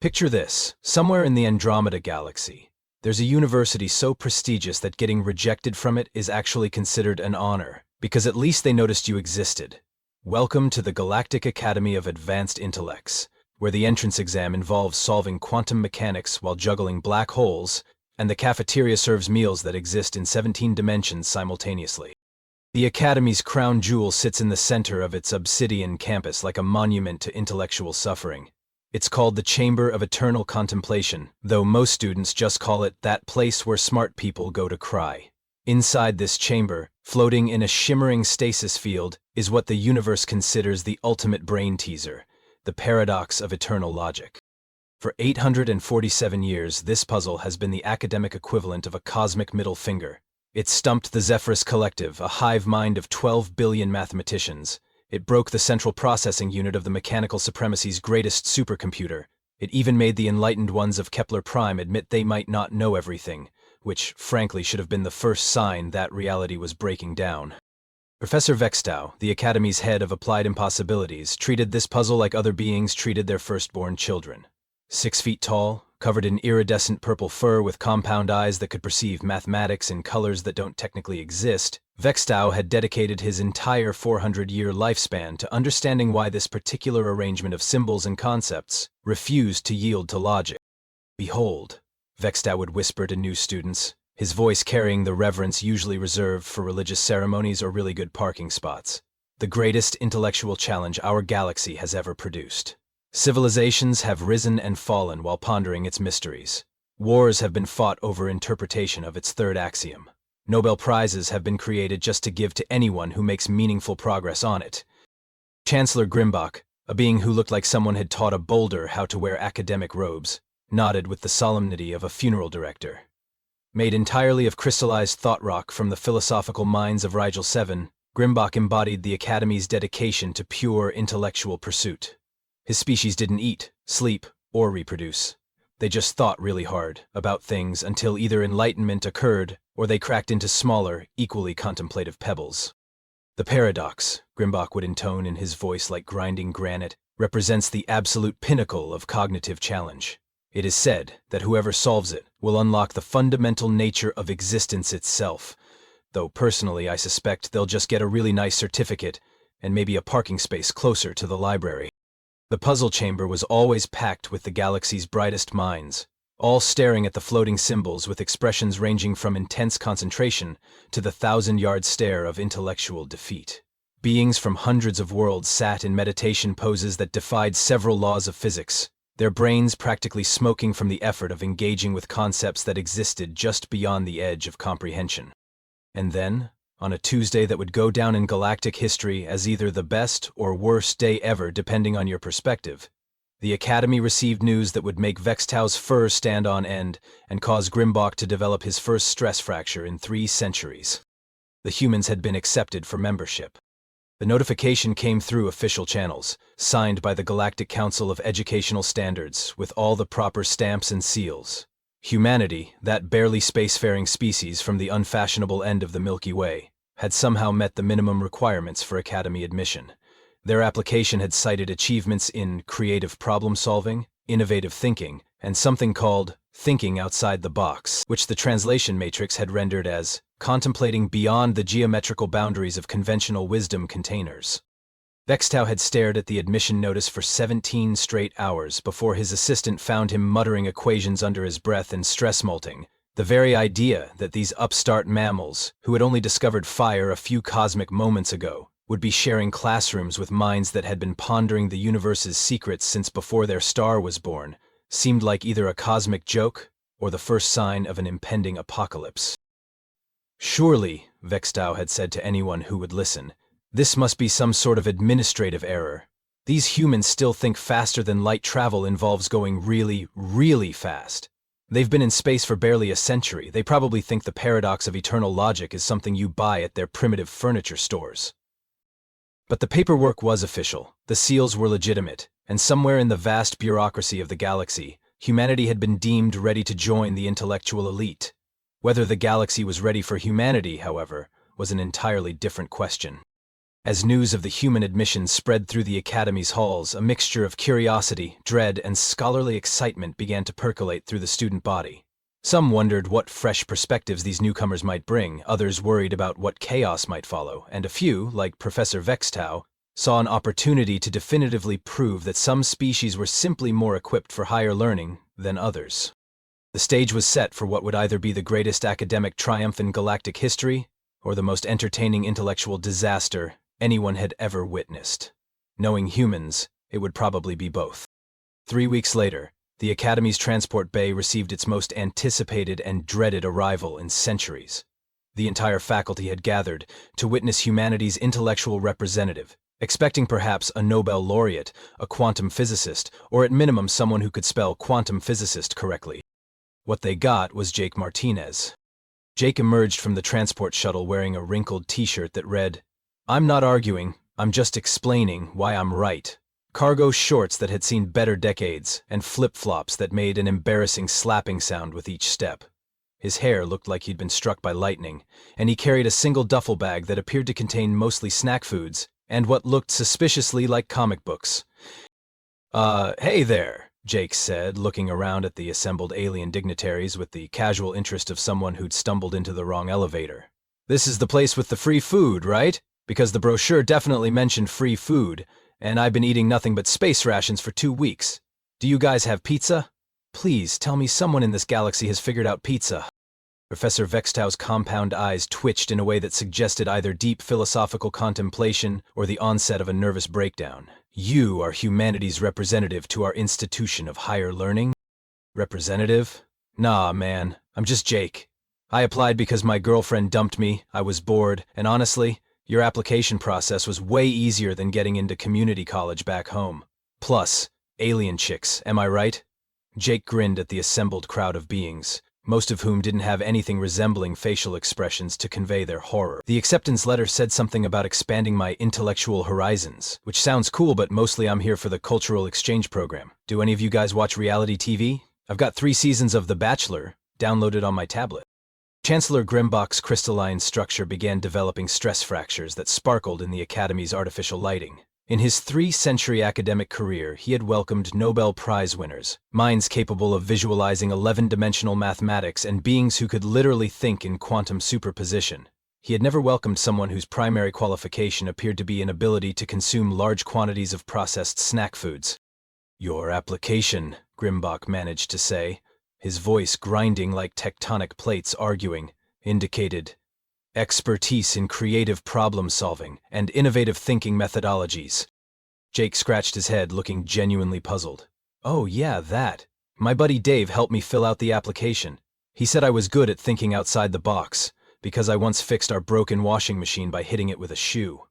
Picture this, somewhere in the Andromeda galaxy, there's a university so prestigious that getting rejected from it is actually considered an honor, because at least they noticed you existed. Welcome to the Galactic Academy of Advanced Intellects, where the entrance exam involves solving quantum mechanics while juggling black holes, and the cafeteria serves meals that exist in 17 dimensions simultaneously. The Academy's crown jewel sits in the center of its obsidian campus like a monument to intellectual suffering. It's called the Chamber of Eternal Contemplation, though most students just call it that place where smart people go to cry. Inside this chamber, floating in a shimmering stasis field, is what the universe considers the ultimate brain teaser, the paradox of eternal logic. For 847 years, this puzzle has been the academic equivalent of a cosmic middle finger. It stumped the Zephyrus Collective, a hive mind of 12 billion mathematicians. It broke the central processing unit of the mechanical supremacy's greatest supercomputer. It even made the enlightened ones of Kepler Prime admit they might not know everything, which, frankly, should have been the first sign that reality was breaking down. Professor Vextow, the Academy's head of applied impossibilities, treated this puzzle like other beings treated their firstborn children. 6 feet tall, covered in iridescent purple fur with compound eyes that could perceive mathematics in colors that don't technically exist, Vextow had dedicated his entire 400-year lifespan to understanding why this particular arrangement of symbols and concepts refused to yield to logic. "Behold," Vextow would whisper to new students, his voice carrying the reverence usually reserved for religious ceremonies or really good parking spots, "the greatest intellectual challenge our galaxy has ever produced. Civilizations have risen and fallen while pondering its mysteries. Wars have been fought over interpretation of its third axiom. Nobel Prizes have been created just to give to anyone who makes meaningful progress on it." Chancellor Grimbach, a being who looked like someone had taught a boulder how to wear academic robes, nodded with the solemnity of a funeral director. Made entirely of crystallized thought rock from the philosophical minds of Rigel 7, Grimbach embodied the Academy's dedication to pure intellectual pursuit. His species didn't eat, sleep, or reproduce. They just thought really hard about things until either enlightenment occurred or they cracked into smaller, equally contemplative pebbles. "The paradox," Grimbach would intone in his voice like grinding granite, "represents the absolute pinnacle of cognitive challenge. It is said that whoever solves it will unlock the fundamental nature of existence itself, though personally I suspect they'll just get a really nice certificate and maybe a parking space closer to the library." The puzzle chamber was always packed with the galaxy's brightest minds, all staring at the floating symbols with expressions ranging from intense concentration to the 1,000-yard stare of intellectual defeat. Beings from hundreds of worlds sat in meditation poses that defied several laws of physics, their brains practically smoking from the effort of engaging with concepts that existed just beyond the edge of comprehension. And then, on a Tuesday that would go down in galactic history as either the best or worst day ever depending on your perspective, the Academy received news that would make Vextow's fur stand on end and cause Grimbach to develop his first stress fracture in 3 centuries. The humans had been accepted for membership. The notification came through official channels, signed by the Galactic Council of Educational Standards with all the proper stamps and seals. Humanity, that barely spacefaring species from the unfashionable end of the Milky Way, had somehow met the minimum requirements for Academy admission. Their application had cited achievements in creative problem-solving, innovative thinking, and something called thinking outside the box, which the translation matrix had rendered as contemplating beyond the geometrical boundaries of conventional wisdom containers. Vextow had stared at the admission notice for 17 straight hours before his assistant found him muttering equations under his breath and stress-molting. The very idea that these upstart mammals, who had only discovered fire a few cosmic moments ago, would be sharing classrooms with minds that had been pondering the universe's secrets since before their star was born, seemed like either a cosmic joke or the first sign of an impending apocalypse. "Surely," Vextow had said to anyone who would listen, "this must be some sort of administrative error. These humans still think faster than light travel involves going really, really fast. They've been in space for barely a century. They probably think the paradox of eternal logic is something you buy at their primitive furniture stores." But the paperwork was official, the seals were legitimate, and somewhere in the vast bureaucracy of the galaxy, humanity had been deemed ready to join the intellectual elite. Whether the galaxy was ready for humanity, however, was an entirely different question. As news of the human admissions spread through the Academy's halls, a mixture of curiosity, dread, and scholarly excitement began to percolate through the student body. Some wondered what fresh perspectives these newcomers might bring, others worried about what chaos might follow, and a few, like Professor Vextow, saw an opportunity to definitively prove that some species were simply more equipped for higher learning than others. The stage was set for what would either be the greatest academic triumph in galactic history, or the most entertaining intellectual disaster anyone had ever witnessed. Knowing humans, it would probably be both. 3 weeks later, the Academy's transport bay received its most anticipated and dreaded arrival in centuries. The entire faculty had gathered to witness humanity's intellectual representative, expecting perhaps a Nobel laureate, a quantum physicist, or at minimum someone who could spell quantum physicist correctly. What they got was Jake Martinez. Jake emerged from the transport shuttle wearing a wrinkled t-shirt that read, "I'm not arguing, I'm just explaining why I'm right." Cargo shorts that had seen better decades, and flip-flops that made an embarrassing slapping sound with each step. His hair looked like he'd been struck by lightning, and he carried a single duffel bag that appeared to contain mostly snack foods and what looked suspiciously like comic books. Hey there," Jake said, looking around at the assembled alien dignitaries with the casual interest of someone who'd stumbled into the wrong elevator. "This is the place with the free food, right? Because the brochure definitely mentioned free food, and I've been eating nothing but space rations for 2 weeks. Do you guys have pizza? Please tell me someone in this galaxy has figured out pizza." Professor Vextow's compound eyes twitched in a way that suggested either deep philosophical contemplation or the onset of a nervous breakdown. "You are humanity's representative to our institution of higher learning?" "Representative? Nah, man, I'm just Jake. I applied because my girlfriend dumped me, I was bored, and honestly, your application process was way easier than getting into community college back home. Plus, alien chicks, am I right?" Jake grinned at the assembled crowd of beings, most of whom didn't have anything resembling facial expressions to convey their horror. "The acceptance letter said something about expanding my intellectual horizons, which sounds cool, but mostly I'm here for the cultural exchange program. Do any of you guys watch reality TV? I've got 3 seasons of The Bachelor downloaded on my tablet." Chancellor Grimbach's crystalline structure began developing stress fractures that sparkled in the Academy's artificial lighting. In his 3-century academic career, he had welcomed Nobel Prize winners, minds capable of visualizing 11-dimensional mathematics and beings who could literally think in quantum superposition. He had never welcomed someone whose primary qualification appeared to be an ability to consume large quantities of processed snack foods. "Your application," Grimbach managed to say, his voice grinding like tectonic plates arguing, indicated expertise in creative problem-solving and innovative thinking methodologies. Jake scratched his head, looking genuinely puzzled. "Oh yeah, that. My buddy Dave helped me fill out the application. He said I was good at thinking outside the box, because I once fixed our broken washing machine by hitting it with a shoe.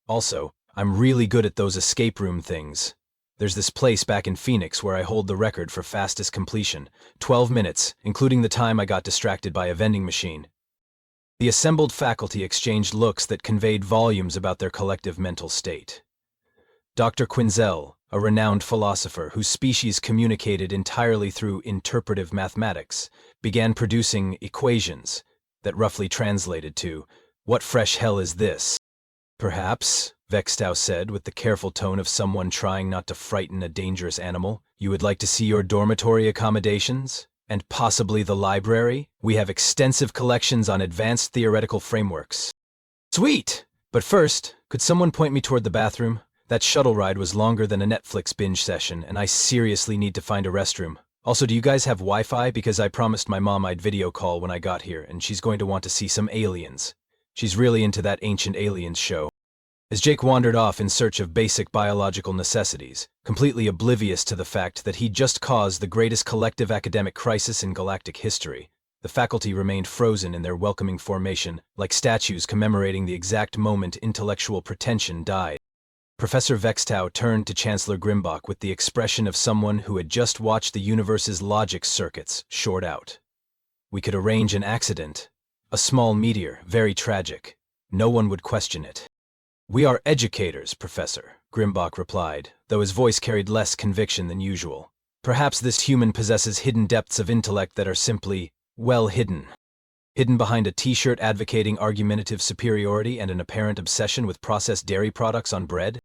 Also, I'm really good at those escape room things. There's this place back in Phoenix where I hold the record for fastest completion, 12 minutes, including the time I got distracted by a vending machine." The assembled faculty exchanged looks that conveyed volumes about their collective mental state. Dr. Quinzel, a renowned philosopher whose species communicated entirely through interpretive mathematics, began producing equations that roughly translated to, "What fresh hell is this?" "Perhaps," Vextow said with the careful tone of someone trying not to frighten a dangerous animal, "you would like to see your dormitory accommodations? And possibly the library? We have extensive collections on advanced theoretical frameworks." "Sweet! But first, could someone point me toward the bathroom? That shuttle ride was longer than a Netflix binge session, and I seriously need to find a restroom. Also, do you guys have Wi-Fi? Because I promised my mom I'd video call when I got here, and she's going to want to see some aliens. She's really into that Ancient Aliens show." As Jake wandered off in search of basic biological necessities, completely oblivious to the fact that he'd just caused the greatest collective academic crisis in galactic history, the faculty remained frozen in their welcoming formation, like statues commemorating the exact moment intellectual pretension died. Professor Vextow turned to Chancellor Grimbach with the expression of someone who had just watched the universe's logic circuits short out. "We could arrange an accident. A small meteor, very tragic. No one would question it." "We are educators, Professor," Grimbach replied, though his voice carried less conviction than usual. "Perhaps this human possesses hidden depths of intellect that are simply, well hidden." hidden behind a t-shirt advocating argumentative superiority and an apparent obsession with processed dairy products on bread?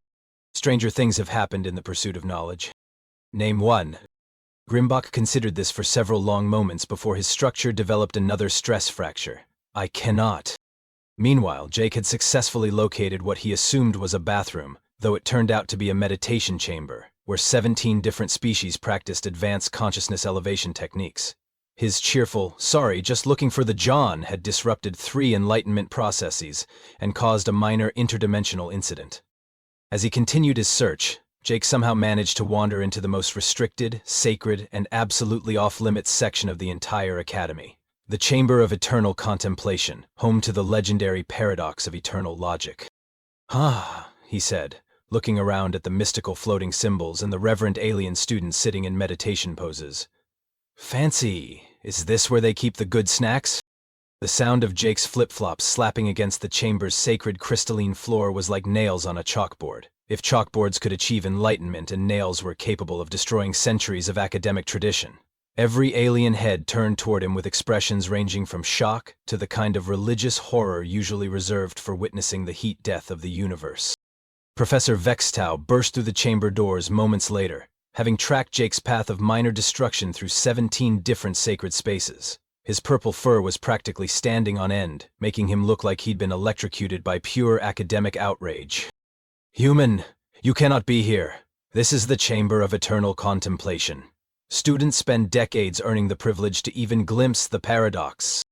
Stranger things have happened in the pursuit of knowledge. Name one. Grimbach considered this for several long moments before his structure developed another stress fracture. I cannot. Meanwhile, Jake had successfully located what he assumed was a bathroom, though it turned out to be a meditation chamber, where 17 different species practiced advanced consciousness elevation techniques. His cheerful, "Sorry, just looking for the John," had disrupted 3 enlightenment processes and caused a minor interdimensional incident. As he continued his search, Jake somehow managed to wander into the most restricted, sacred, and absolutely off-limits section of the entire academy. The Chamber of Eternal Contemplation, home to the legendary paradox of eternal logic. "Ah," he said, looking around at the mystical floating symbols and the reverent alien students sitting in meditation poses. "Fancy. Is this where they keep the good snacks?" The sound of Jake's flip-flops slapping against the chamber's sacred crystalline floor was like nails on a chalkboard. If chalkboards could achieve enlightenment and nails were capable of destroying centuries of academic tradition. Every alien head turned toward him with expressions ranging from shock to the kind of religious horror usually reserved for witnessing the heat death of the universe. Professor Vextau burst through the chamber doors moments later, having tracked Jake's path of minor destruction through 17 different sacred spaces. His purple fur was practically standing on end, making him look like he'd been electrocuted by pure academic outrage. "Human, you cannot be here. This is the Chamber of Eternal Contemplation. Students spend decades earning the privilege to even glimpse the paradox."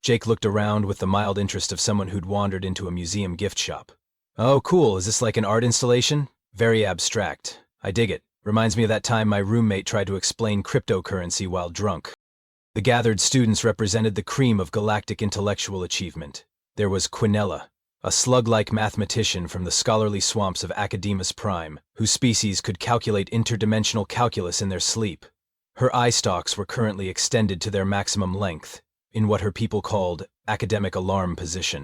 Jake looked around with the mild interest of someone who'd wandered into a museum gift shop. "Oh, cool. Is this like an art installation? Very abstract. I dig it. Reminds me of that time my roommate tried to explain cryptocurrency while drunk." The gathered students represented the cream of galactic intellectual achievement. There was Quinella, a slug-like mathematician from the scholarly swamps of Academus Prime, whose species could calculate interdimensional calculus in their sleep. Her eye stalks were currently extended to their maximum length, in what her people called academic alarm position.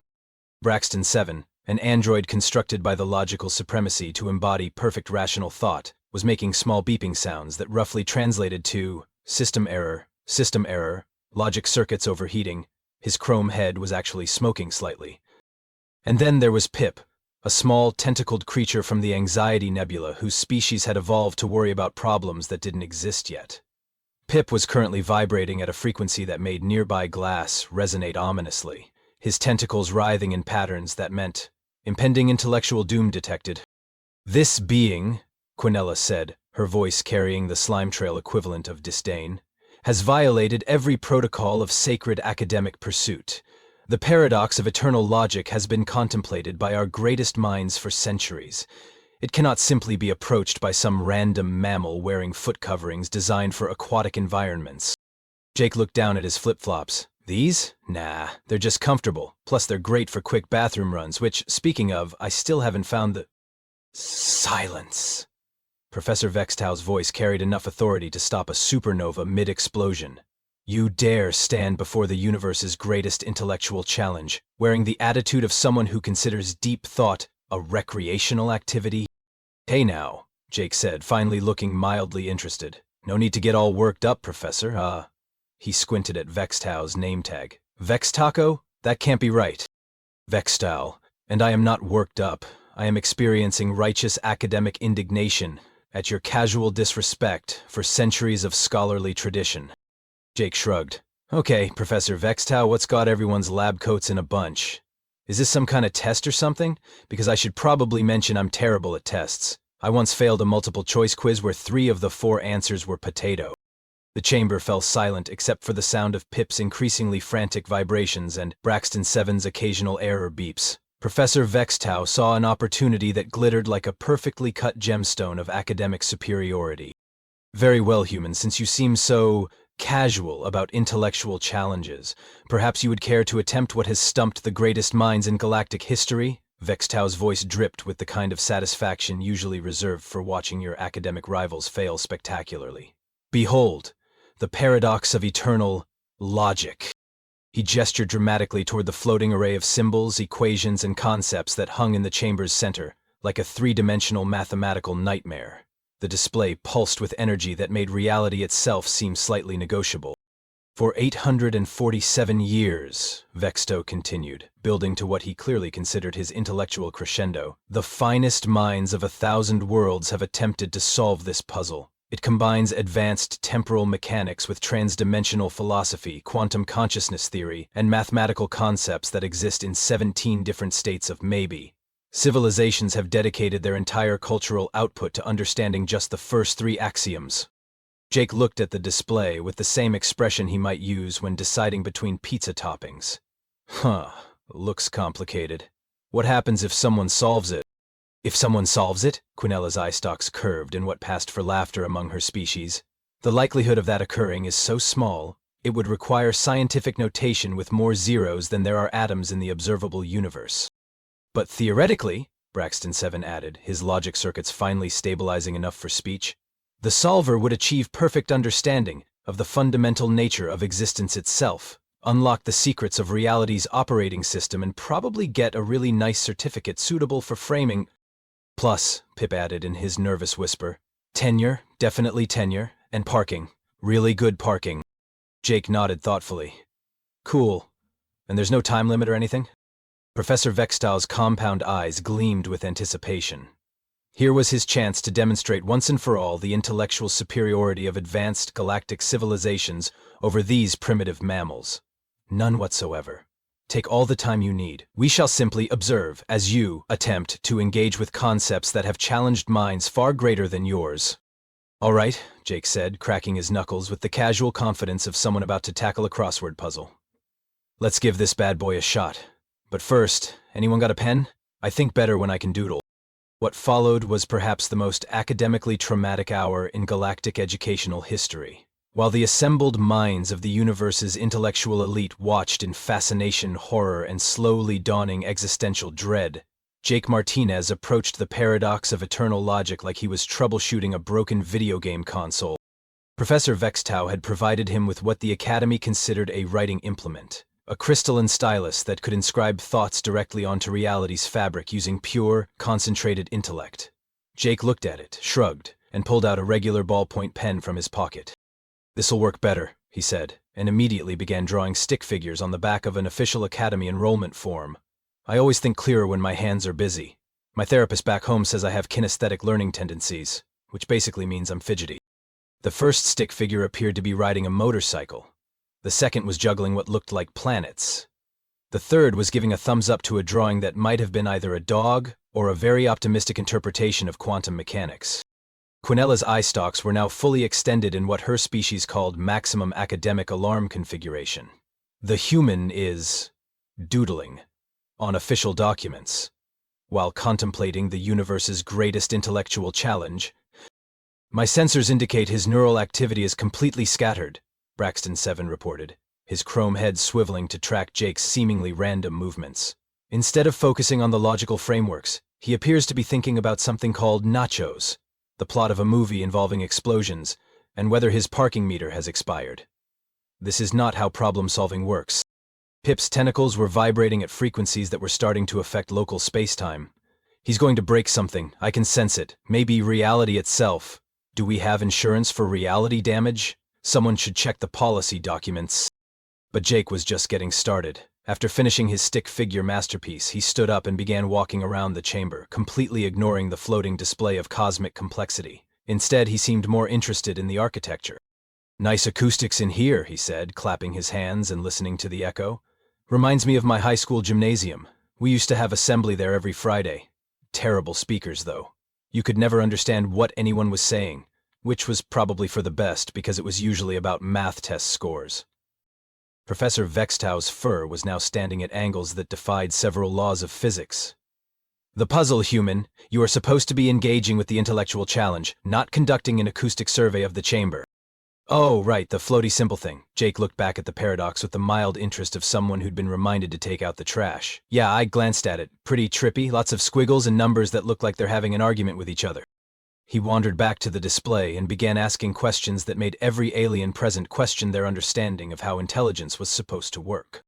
Braxton 7, an android constructed by the logical supremacy to embody perfect rational thought, was making small beeping sounds that roughly translated to system error, logic circuits overheating. His chrome head was actually smoking slightly. And then there was Pip, a small, tentacled creature from the Anxiety Nebula whose species had evolved to worry about problems that didn't exist yet. Pip was currently vibrating at a frequency that made nearby glass resonate ominously, his tentacles writhing in patterns that meant impending intellectual doom detected. "This being," Quinella said, her voice carrying the slime trail equivalent of disdain, "has violated every protocol of sacred academic pursuit. The paradox of eternal logic has been contemplated by our greatest minds for centuries. It cannot simply be approached by some random mammal wearing foot coverings designed for aquatic environments." Jake looked down at his flip-flops. "These? Nah, they're just comfortable. Plus they're great for quick bathroom runs, which, speaking of, I still haven't found the—" Silence. Professor Vextau's voice carried enough authority to stop a supernova mid-explosion. "You dare stand before the universe's greatest intellectual challenge, wearing the attitude of someone who considers deep thought a recreational activity?" "Hey now," Jake said, finally looking mildly interested. "No need to get all worked up, Professor. He squinted at Vextau's name tag. "Vextaco? That can't be right." "Vextau, and I am not worked up. I am experiencing righteous academic indignation at your casual disrespect for centuries of scholarly tradition." Jake shrugged. "Okay, Professor Vextau, what's got everyone's lab coats in a bunch? Is this some kind of test or something? Because I should probably mention I'm terrible at tests. I once failed a multiple-choice quiz where 3 of the 4 answers were potato." The chamber fell silent except for the sound of Pip's increasingly frantic vibrations and Braxton 7's occasional error beeps. Professor Vextau saw an opportunity that glittered like a perfectly cut gemstone of academic superiority. "Very well, human, since you seem so casual about intellectual challenges, perhaps you would care to attempt what has stumped the greatest minds in galactic history?" Vextau's voice dripped with the kind of satisfaction usually reserved for watching your academic rivals fail spectacularly. "Behold, the paradox of eternal logic." He gestured dramatically toward the floating array of symbols, equations, and concepts that hung in the chamber's center, like a 3-dimensional mathematical nightmare. The display pulsed with energy that made reality itself seem slightly negotiable. For 847 years, Vexto continued, building to what he clearly considered his intellectual crescendo, the finest minds of 1,000 worlds have attempted to solve this puzzle. It combines advanced temporal mechanics with transdimensional philosophy, quantum consciousness theory, and mathematical concepts that exist in 17 different states of maybe. Civilizations have dedicated their entire cultural output to understanding just the first 3 axioms. Jake looked at the display with the same expression he might use when deciding between pizza toppings. Looks complicated. What happens if someone solves it? If someone solves it? Quinella's eye stalks curved in what passed for laughter among her species. The likelihood of that occurring is so small, it would require scientific notation with more zeros than there are atoms in the observable universe. But theoretically, Braxton 7 added, his logic circuits finally stabilizing enough for speech, the solver would achieve perfect understanding of the fundamental nature of existence itself, unlock the secrets of reality's operating system, and probably get a really nice certificate suitable for framing. Plus, Pip added in his nervous whisper, tenure, definitely tenure, and parking, really good parking. Jake nodded thoughtfully. Cool. And there's no time limit or anything? Professor Vextow's compound eyes gleamed with anticipation. Here was his chance to demonstrate once and for all the intellectual superiority of advanced galactic civilizations over these primitive mammals. None whatsoever. Take all the time you need. We shall simply observe as you attempt to engage with concepts that have challenged minds far greater than yours. All right, Jake said, cracking his knuckles with the casual confidence of someone about to tackle a crossword puzzle. Let's give this bad boy a shot. But first, anyone got a pen? I think better when I can doodle. What followed was perhaps the most academically traumatic hour in galactic educational history. While the assembled minds of the universe's intellectual elite watched in fascination, horror, and slowly dawning existential dread, Jake Martinez approached the paradox of eternal logic like he was troubleshooting a broken video game console. Professor Vextow had provided him with what the Academy considered a writing implement. A crystalline stylus that could inscribe thoughts directly onto reality's fabric using pure, concentrated intellect. Jake looked at it, shrugged, and pulled out a regular ballpoint pen from his pocket. This'll work better, he said, and immediately began drawing stick figures on the back of an official Academy enrollment form. I always think clearer when my hands are busy. My therapist back home says I have kinesthetic learning tendencies, which basically means I'm fidgety. The first stick figure appeared to be riding a motorcycle. The second was juggling what looked like planets. The third was giving a thumbs up to a drawing that might have been either a dog or a very optimistic interpretation of quantum mechanics. Quinella's eye stalks were now fully extended in what her species called maximum academic alarm configuration. The human is doodling on official documents, while contemplating the universe's greatest intellectual challenge. My sensors indicate his neural activity is completely scattered, Braxton 7 reported, his chrome head swiveling to track Jake's seemingly random movements. Instead of focusing on the logical frameworks, he appears to be thinking about something called nachos, the plot of a movie involving explosions, and whether his parking meter has expired. This is not how problem-solving works. Pip's tentacles were vibrating at frequencies that were starting to affect local space-time. He's going to break something, I can sense it. Maybe reality itself. Do we have insurance for reality damage? Someone should check the policy documents. But Jake was just getting started. After finishing his stick figure masterpiece, he stood up and began walking around the chamber, completely ignoring the floating display of cosmic complexity. Instead, he seemed more interested in the architecture. Nice acoustics in here, he said, clapping his hands and listening to the echo. Reminds me of my high school gymnasium. We used to have assembly there every Friday. Terrible speakers, though. You could never understand what anyone was saying, which was probably for the best because it was usually about math test scores. Professor Vextow's fur was now standing at angles that defied several laws of physics. The puzzle, human. You are supposed to be engaging with the intellectual challenge, not conducting an acoustic survey of the chamber. Oh, right, the floaty simple thing. Jake looked back at the paradox with the mild interest of someone who'd been reminded to take out the trash. Yeah, I glanced at it. Pretty trippy, lots of squiggles and numbers that look like they're having an argument with each other. He wandered back to the display and began asking questions that made every alien present question their understanding of how intelligence was supposed to work.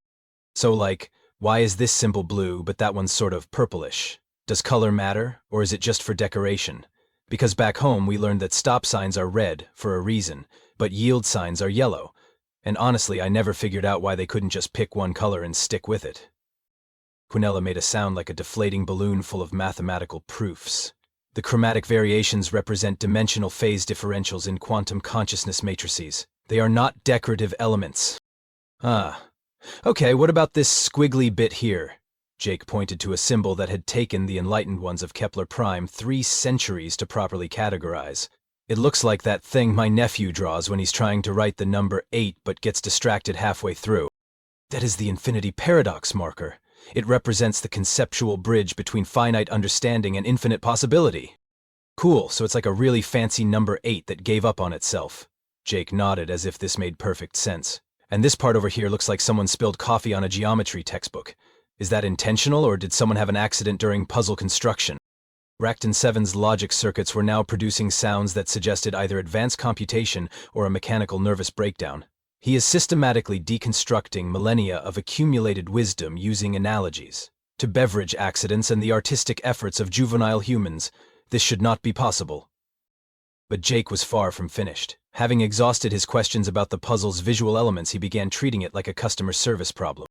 So like, why is this symbol blue but that one's sort of purplish? Does color matter, or is it just for decoration? Because back home we learned that stop signs are red for a reason, but yield signs are yellow. And honestly, I never figured out why they couldn't just pick one color and stick with it. Quinella made a sound like a deflating balloon full of mathematical proofs. The chromatic variations represent dimensional phase differentials in quantum consciousness matrices. They are not decorative elements. Ah. Okay, what about this squiggly bit here? Jake pointed to a symbol that had taken the enlightened ones of Kepler Prime 3 centuries to properly categorize. It looks like that thing my nephew draws when he's trying to write the number 8 but gets distracted halfway through. That is the infinity paradox marker. It represents the conceptual bridge between finite understanding and infinite possibility. Cool, so it's like a really fancy number 8 that gave up on itself. Jake nodded as if this made perfect sense. And this part over here looks like someone spilled coffee on a geometry textbook. Is that intentional, or did someone have an accident during puzzle construction? Racton 7's logic circuits were now producing sounds that suggested either advanced computation or a mechanical nervous breakdown. He is systematically deconstructing millennia of accumulated wisdom using analogies. To beverage accidents and the artistic efforts of juvenile humans, this should not be possible. But Jake was far from finished. Having exhausted his questions about the puzzle's visual elements, he began treating it like a customer service problem.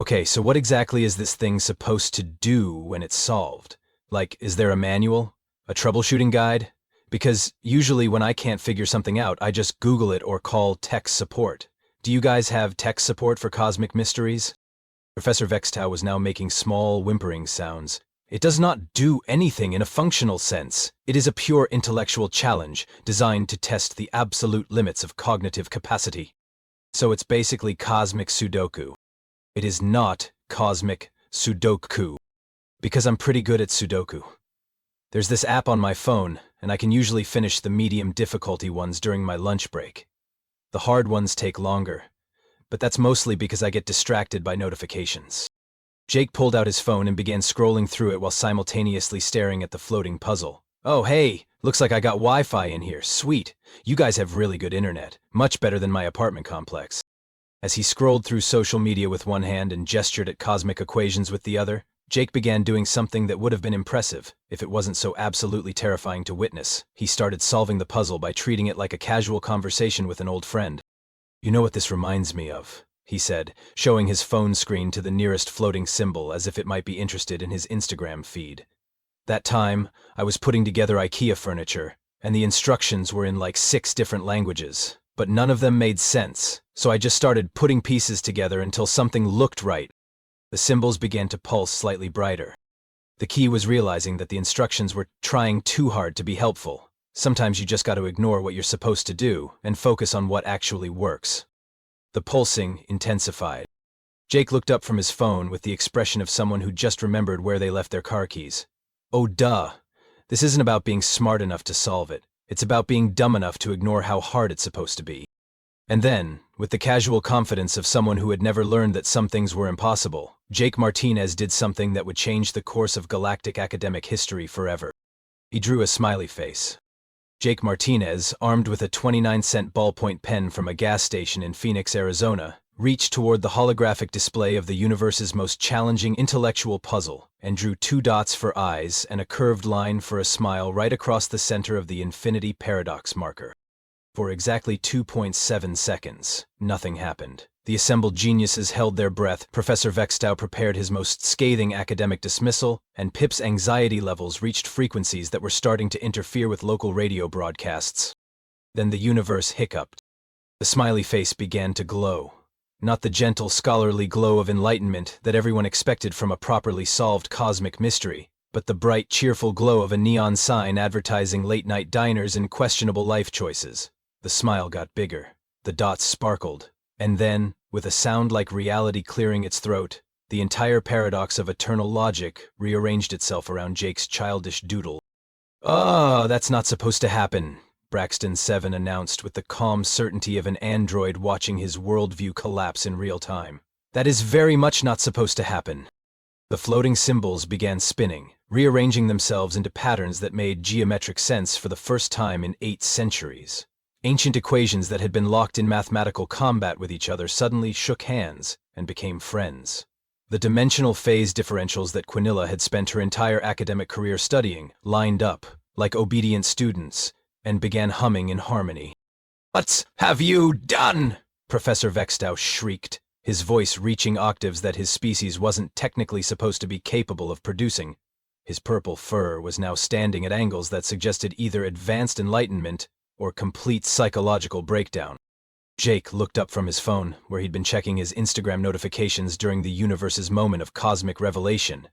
Okay, so what exactly is this thing supposed to do when it's solved? Like, is there a manual? A troubleshooting guide? Because usually when I can't figure something out, I just Google it or call tech support. Do you guys have tech support for cosmic mysteries? Professor Vextau was now making small, whimpering sounds. It does not do anything in a functional sense. It is a pure intellectual challenge designed to test the absolute limits of cognitive capacity. So it's basically cosmic Sudoku. It is not cosmic Sudoku. Because I'm pretty good at Sudoku. There's this app on my phone, and I can usually finish the medium difficulty ones during my lunch break. The hard ones take longer, but that's mostly because I get distracted by notifications. Jake pulled out his phone and began scrolling through it while simultaneously staring at the floating puzzle. Oh hey, looks like I got Wi-Fi in here, sweet. You guys have really good internet, much better than my apartment complex. As he scrolled through social media with one hand and gestured at cosmic equations with the other, Jake began doing something that would have been impressive if it wasn't so absolutely terrifying to witness. He started solving the puzzle by treating it like a casual conversation with an old friend. You know what this reminds me of, he said, showing his phone screen to the nearest floating symbol as if it might be interested in his Instagram feed. That time, I was putting together IKEA furniture, and the instructions were in like 6 different languages, but none of them made sense, so I just started putting pieces together until something looked right. The symbols began to pulse slightly brighter. The key was realizing that the instructions were trying too hard to be helpful. Sometimes you just got to ignore what you're supposed to do and focus on what actually works. The pulsing intensified. Jake looked up from his phone with the expression of someone who just remembered where they left their car keys. Oh duh. This isn't about being smart enough to solve it. It's about being dumb enough to ignore how hard it's supposed to be. And then, with the casual confidence of someone who had never learned that some things were impossible, Jake Martinez did something that would change the course of galactic academic history forever. He drew a smiley face. Jake Martinez, armed with a 29-cent ballpoint pen from a gas station in Phoenix, Arizona, reached toward the holographic display of the universe's most challenging intellectual puzzle and drew 2 dots for eyes and a curved line for a smile right across the center of the infinity paradox marker. For exactly 2.7 seconds, nothing happened. The assembled geniuses held their breath, Professor Vextau prepared his most scathing academic dismissal, and Pip's anxiety levels reached frequencies that were starting to interfere with local radio broadcasts. Then the universe hiccuped. The smiley face began to glow. Not the gentle, scholarly glow of enlightenment that everyone expected from a properly solved cosmic mystery, but the bright, cheerful glow of a neon sign advertising late-night diners and questionable life choices. The smile got bigger, the dots sparkled, and then, with a sound like reality clearing its throat, the entire paradox of eternal logic rearranged itself around Jake's childish doodle. "Oh, that's not supposed to happen," Braxton 7 announced with the calm certainty of an android watching his worldview collapse in real time. "That is very much not supposed to happen." The floating symbols began spinning, rearranging themselves into patterns that made geometric sense for the first time in 8 centuries. Ancient equations that had been locked in mathematical combat with each other suddenly shook hands and became friends. The dimensional phase differentials that Quinella had spent her entire academic career studying lined up, like obedient students, and began humming in harmony. "What have you done?" Professor Vextow shrieked, his voice reaching octaves that his species wasn't technically supposed to be capable of producing. His purple fur was now standing at angles that suggested either advanced enlightenment or complete psychological breakdown. Jake looked up from his phone, where he'd been checking his Instagram notifications during the universe's moment of cosmic revelation.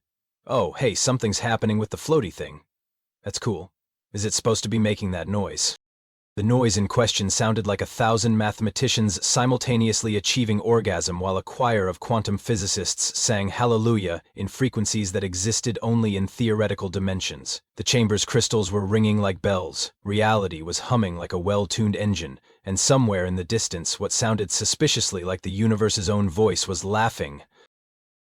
Oh, hey, something's happening with the floaty thing. That's cool. Is it supposed to be making that noise? The noise in question sounded like 1,000 mathematicians simultaneously achieving orgasm while a choir of quantum physicists sang hallelujah in frequencies that existed only in theoretical dimensions. The chamber's crystals were ringing like bells, reality was humming like a well-tuned engine, and somewhere in the distance what sounded suspiciously like the universe's own voice was laughing.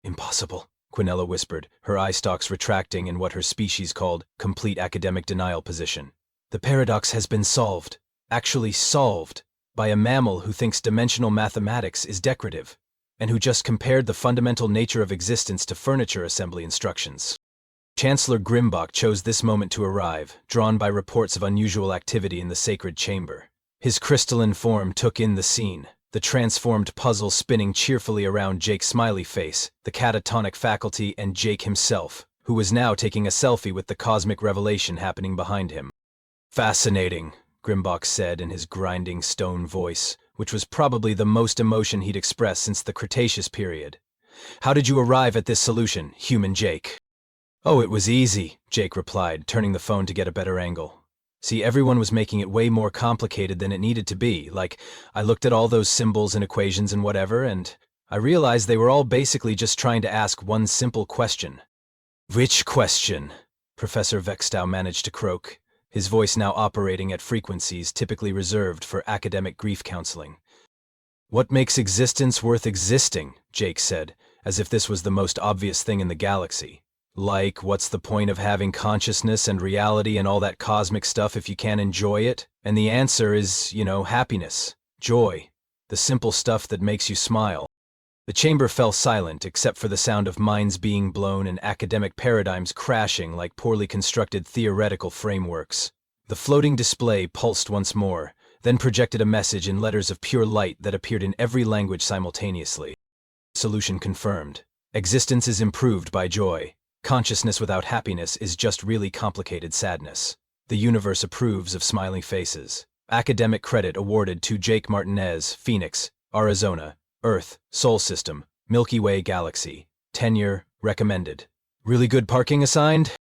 Impossible, Quinella whispered, her eye stalks retracting in what her species called complete academic denial position. The paradox has been solved, actually solved, by a mammal who thinks dimensional mathematics is decorative, and who just compared the fundamental nature of existence to furniture assembly instructions. Chancellor Grimbach chose this moment to arrive, drawn by reports of unusual activity in the sacred chamber. His crystalline form took in the scene, the transformed puzzle spinning cheerfully around Jake's smiley face, the catatonic faculty, and Jake himself, who was now taking a selfie with the cosmic revelation happening behind him. Fascinating, Grimbach said in his grinding stone voice, which was probably the most emotion he'd expressed since the Cretaceous period. How did you arrive at this solution, human Jake? Oh, it was easy, Jake replied, turning the phone to get a better angle. See, everyone was making it way more complicated than it needed to be. Like, I looked at all those symbols and equations and whatever, and I realized they were all basically just trying to ask one simple question. Which question? Professor Vextow managed to croak, his voice now operating at frequencies typically reserved for academic grief counseling. What makes existence worth existing? Jake said, as if this was the most obvious thing in the galaxy. Like, what's the point of having consciousness and reality and all that cosmic stuff if you can't enjoy it? And the answer is, happiness, joy, the simple stuff that makes you smile. The chamber fell silent except for the sound of minds being blown and academic paradigms crashing like poorly constructed theoretical frameworks. The floating display pulsed once more, then projected a message in letters of pure light that appeared in every language simultaneously. Solution confirmed. Existence is improved by joy. Consciousness without happiness is just really complicated sadness. The universe approves of smiling faces. Academic credit awarded to Jake Martinez, Phoenix, Arizona, Earth, Sol System, Milky Way Galaxy. Tenure recommended. Really good parking assigned?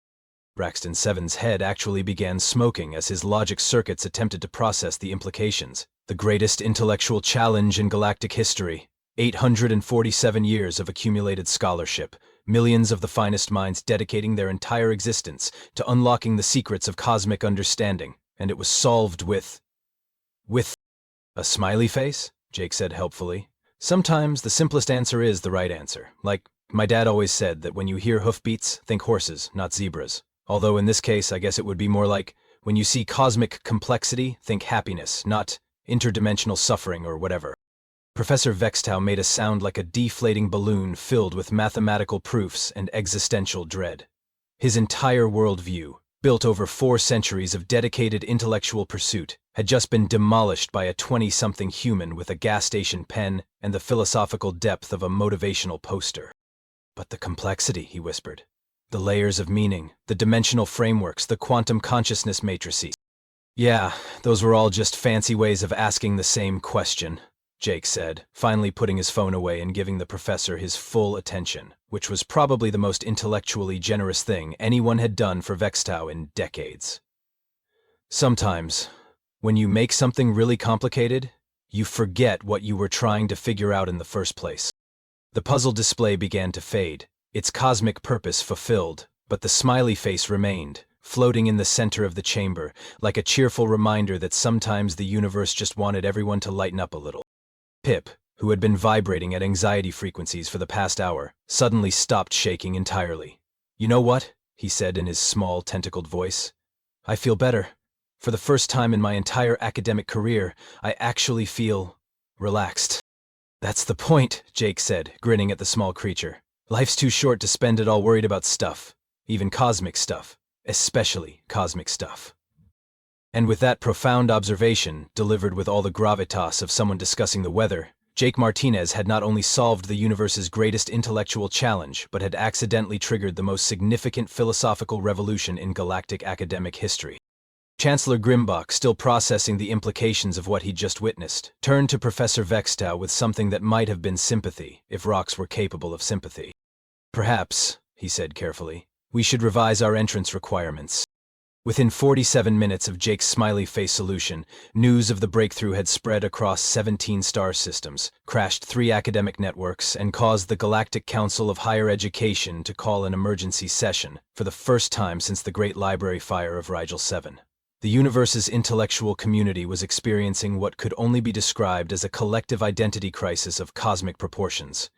Braxton Seven's head actually began smoking as his logic circuits attempted to process the implications. The greatest intellectual challenge in galactic history. 847 years of accumulated scholarship. Millions of the finest minds dedicating their entire existence to unlocking the secrets of cosmic understanding. And it was solved with a smiley face? Jake said helpfully. Sometimes the simplest answer is the right answer. Like, my dad always said that when you hear hoofbeats, think horses, not zebras. Although in this case, I guess it would be more like, when you see cosmic complexity, think happiness, not interdimensional suffering or whatever. Professor Vextow made a sound like a deflating balloon filled with mathematical proofs and existential dread. His entire worldview, built over 4 centuries of dedicated intellectual pursuit, had just been demolished by a 20-something human with a gas station pen and the philosophical depth of a motivational poster. But the complexity, he whispered. The layers of meaning, the dimensional frameworks, the quantum consciousness matrices. Yeah, those were all just fancy ways of asking the same question, Jake said, finally putting his phone away and giving the professor his full attention, which was probably the most intellectually generous thing anyone had done for Vextow in decades. Sometimes, when you make something really complicated, you forget what you were trying to figure out in the first place. The puzzle display began to fade, its cosmic purpose fulfilled, but the smiley face remained, floating in the center of the chamber, like a cheerful reminder that sometimes the universe just wanted everyone to lighten up a little. Pip, who had been vibrating at anxiety frequencies for the past hour, suddenly stopped shaking entirely. You know what? He said in his small, tentacled voice. I feel better. For the first time in my entire academic career, I actually feel relaxed. That's the point, Jake said, grinning at the small creature. Life's too short to spend it all worried about stuff, even cosmic stuff, especially cosmic stuff. And with that profound observation, delivered with all the gravitas of someone discussing the weather, Jake Martinez had not only solved the universe's greatest intellectual challenge, but had accidentally triggered the most significant philosophical revolution in galactic academic history. Chancellor Grimbach, still processing the implications of what he'd just witnessed, turned to Professor Vextow with something that might have been sympathy, if rocks were capable of sympathy. "Perhaps," he said carefully, "we should revise our entrance requirements." Within 47 minutes of Jake's smiley face solution, news of the breakthrough had spread across 17 star systems, crashed 3 academic networks, and caused the Galactic Council of Higher Education to call an emergency session, for the first time since the Great Library Fire of Rigel 7. The universe's intellectual community was experiencing what could only be described as a collective identity crisis of cosmic proportions.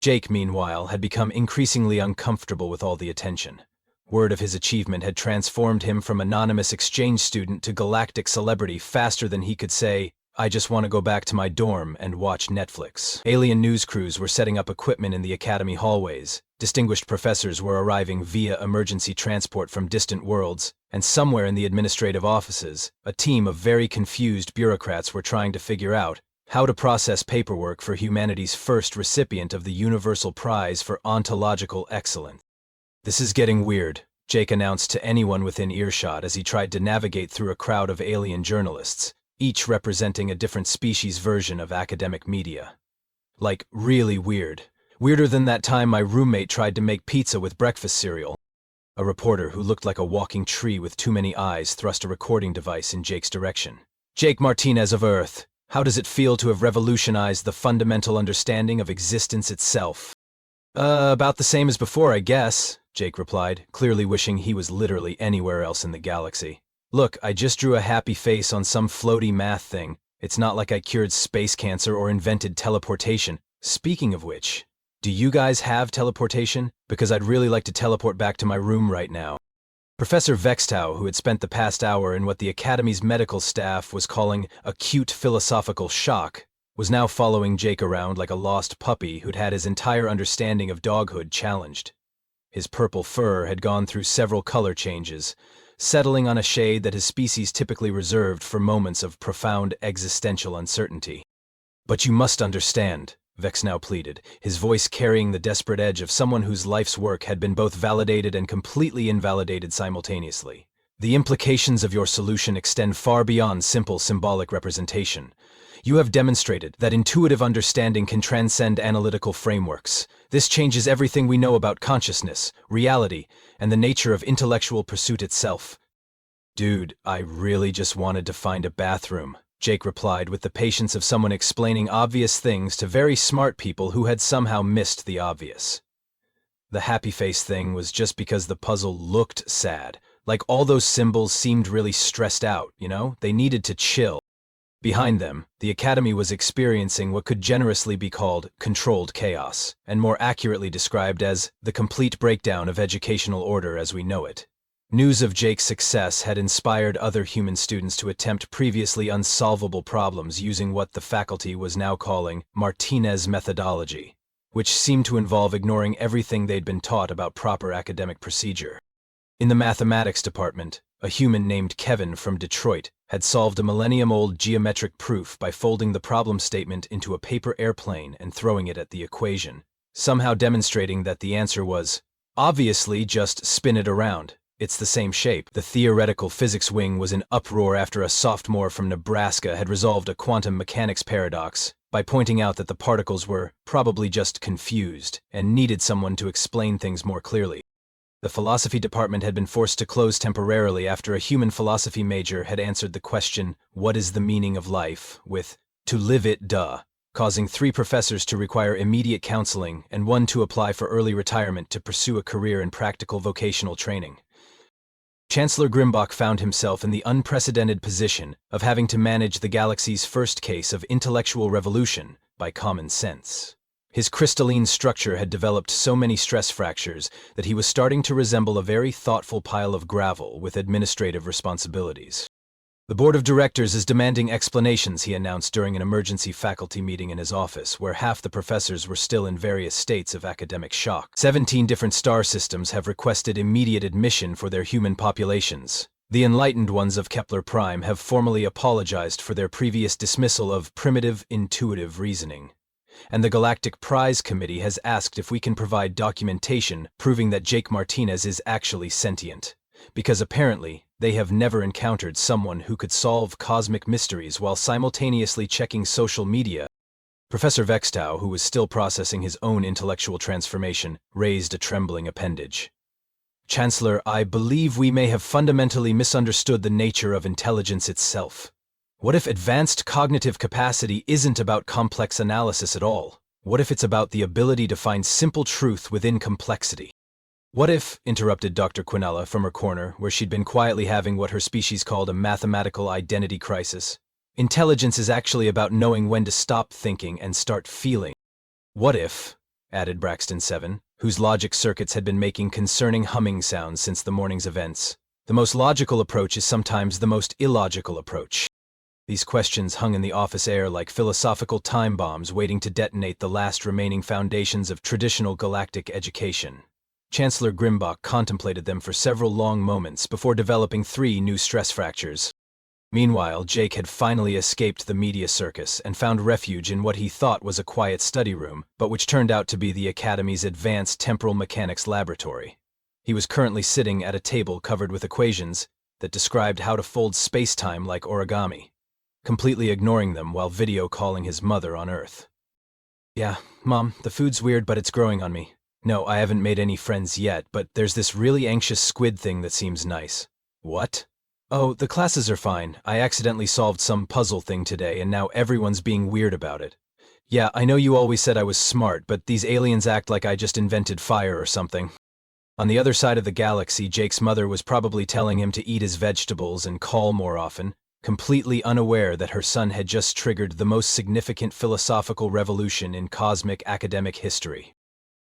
Jake, meanwhile, had become increasingly uncomfortable with all the attention. Word of his achievement had transformed him from anonymous exchange student to galactic celebrity faster than he could say, "I just want to go back to my dorm and watch Netflix." Alien news crews were setting up equipment in the academy hallways, distinguished professors were arriving via emergency transport from distant worlds, and somewhere in the administrative offices, a team of very confused bureaucrats were trying to figure out how to process paperwork for humanity's first recipient of the Universal Prize for Ontological Excellence. "This is getting weird," Jake announced to anyone within earshot as he tried to navigate through a crowd of alien journalists, each representing a different species version of academic media. "Like, really weird. Weirder than that time my roommate tried to make pizza with breakfast cereal." A reporter who looked like a walking tree with too many eyes thrust a recording device in Jake's direction. "Jake Martinez of Earth, how does it feel to have revolutionized the fundamental understanding of existence itself?" About the same as before, I guess," Jake replied, clearly wishing he was literally anywhere else in the galaxy. "Look, I just drew a happy face on some floaty math thing. It's not like I cured space cancer or invented teleportation. Speaking of which, do you guys have teleportation? Because I'd really like to teleport back to my room right now." Professor Vextow, who had spent the past hour in what the Academy's medical staff was calling acute philosophical shock, was now following Jake around like a lost puppy who'd had his entire understanding of doghood challenged. His purple fur had gone through several color changes, settling on a shade that his species typically reserved for moments of profound existential uncertainty. "But you must understand," Vex now pleaded, his voice carrying the desperate edge of someone whose life's work had been both validated and completely invalidated simultaneously. "The implications of your solution extend far beyond simple symbolic representation. You have demonstrated that intuitive understanding can transcend analytical frameworks. This changes everything we know about consciousness, reality, and the nature of intellectual pursuit itself." "Dude, I really just wanted to find a bathroom," Jake replied with the patience of someone explaining obvious things to very smart people who had somehow missed the obvious. The happy face thing was just because the puzzle looked sad. Like all those symbols seemed really stressed out, you know? They needed to chill. Behind them, the Academy was experiencing what could generously be called controlled chaos, and more accurately described as the complete breakdown of educational order as we know it. News of Jake's success had inspired other human students to attempt previously unsolvable problems using what the faculty was now calling Martinez methodology, which seemed to involve ignoring everything they'd been taught about proper academic procedure. In the mathematics department, a human named Kevin from Detroit had solved a millennium-old geometric proof by folding the problem statement into a paper airplane and throwing it at the equation, somehow demonstrating that the answer was, obviously, just spin it around. It's the same shape. The theoretical physics wing was in uproar after a sophomore from Nebraska had resolved a quantum mechanics paradox by pointing out that the particles were probably just confused and needed someone to explain things more clearly. The philosophy department had been forced to close temporarily after a human philosophy major had answered the question, "What is the meaning of life?" with, "To live it, duh," causing 3 professors to require immediate counseling and 1 to apply for early retirement to pursue a career in practical vocational training. Chancellor Grimbach found himself in the unprecedented position of having to manage the galaxy's first case of intellectual revolution by common sense. His crystalline structure had developed so many stress fractures that he was starting to resemble a very thoughtful pile of gravel with administrative responsibilities. "The board of directors is demanding explanations," he announced during an emergency faculty meeting in his office, where half the professors were still in various states of academic shock. 17 different star systems have requested immediate admission for their human populations. The enlightened ones of Kepler Prime have formally apologized for their previous dismissal of primitive, intuitive reasoning. And the Galactic Prize Committee has asked if we can provide documentation proving that Jake Martinez is actually sentient. Because apparently, they have never encountered someone who could solve cosmic mysteries while simultaneously checking social media. Professor Vextow, who was still processing his own intellectual transformation, raised a trembling appendage. Chancellor, I believe we may have fundamentally misunderstood the nature of intelligence itself. What if advanced cognitive capacity isn't about complex analysis at all? What if it's about the ability to find simple truth within complexity? What if, interrupted Dr. Quinella from her corner, where she'd been quietly having what her species called a mathematical identity crisis, intelligence is actually about knowing when to stop thinking and start feeling? What if, added Braxton 7, whose logic circuits had been making concerning humming sounds since the morning's events, the most logical approach is sometimes the most illogical approach? These questions hung in the office air like philosophical time bombs waiting to detonate the last remaining foundations of traditional galactic education. Chancellor Grimbach contemplated them for several long moments before developing 3 new stress fractures. Meanwhile, Jake had finally escaped the media circus and found refuge in what he thought was a quiet study room, but which turned out to be the Academy's Advanced Temporal Mechanics Laboratory. He was currently sitting at a table covered with equations that described how to fold space-time like origami, completely ignoring them while video calling his mother on Earth. Yeah, Mom, the food's weird, but it's growing on me. No, I haven't made any friends yet, but there's this really anxious squid thing that seems nice. What? Oh, the classes are fine. I accidentally solved some puzzle thing today, and now everyone's being weird about it. Yeah, I know you always said I was smart, but these aliens act like I just invented fire or something. On the other side of the galaxy, Jake's mother was probably telling him to eat his vegetables and call more often, completely unaware that her son had just triggered the most significant philosophical revolution in cosmic academic history.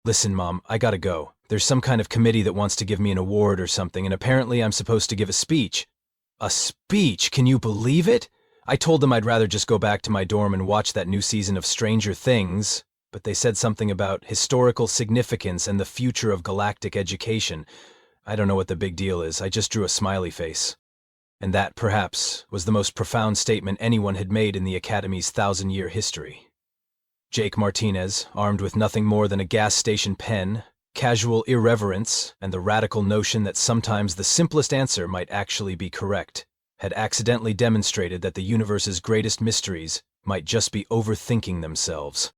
Listen, Mom, I gotta go. There's some kind of committee that wants to give me an award or something, and apparently I'm supposed to give a speech. A speech? Can you believe it? I told them I'd rather just go back to my dorm and watch that new season of Stranger Things, but they said something about historical significance and the future of galactic education. I don't know what the big deal is. I just drew a smiley face. And that, perhaps, was the most profound statement anyone had made in the Academy's 1,000-year history. Jake Martinez, armed with nothing more than a gas station pen, casual irreverence, and the radical notion that sometimes the simplest answer might actually be correct, had accidentally demonstrated that the universe's greatest mysteries might just be overthinking themselves.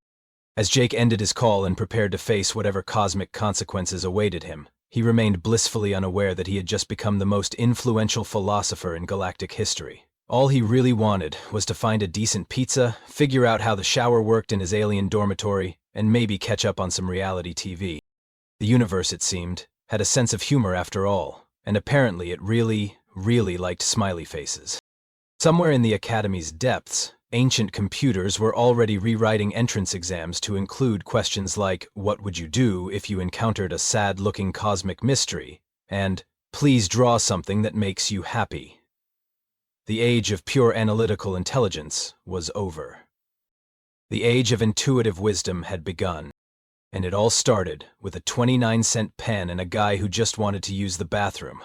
As Jake ended his call and prepared to face whatever cosmic consequences awaited him, he remained blissfully unaware that he had just become the most influential philosopher in galactic history. All he really wanted was to find a decent pizza, figure out how the shower worked in his alien dormitory, and maybe catch up on some reality TV. The universe, it seemed, had a sense of humor after all, and apparently it really liked smiley faces. Somewhere in the Academy's depths, ancient computers were already rewriting entrance exams to include questions like, what would you do if you encountered a sad-looking cosmic mystery? And, please draw something that makes you happy. The age of pure analytical intelligence was over. The age of intuitive wisdom had begun. And it all started with a 29-cent pen and a guy who just wanted to use the bathroom.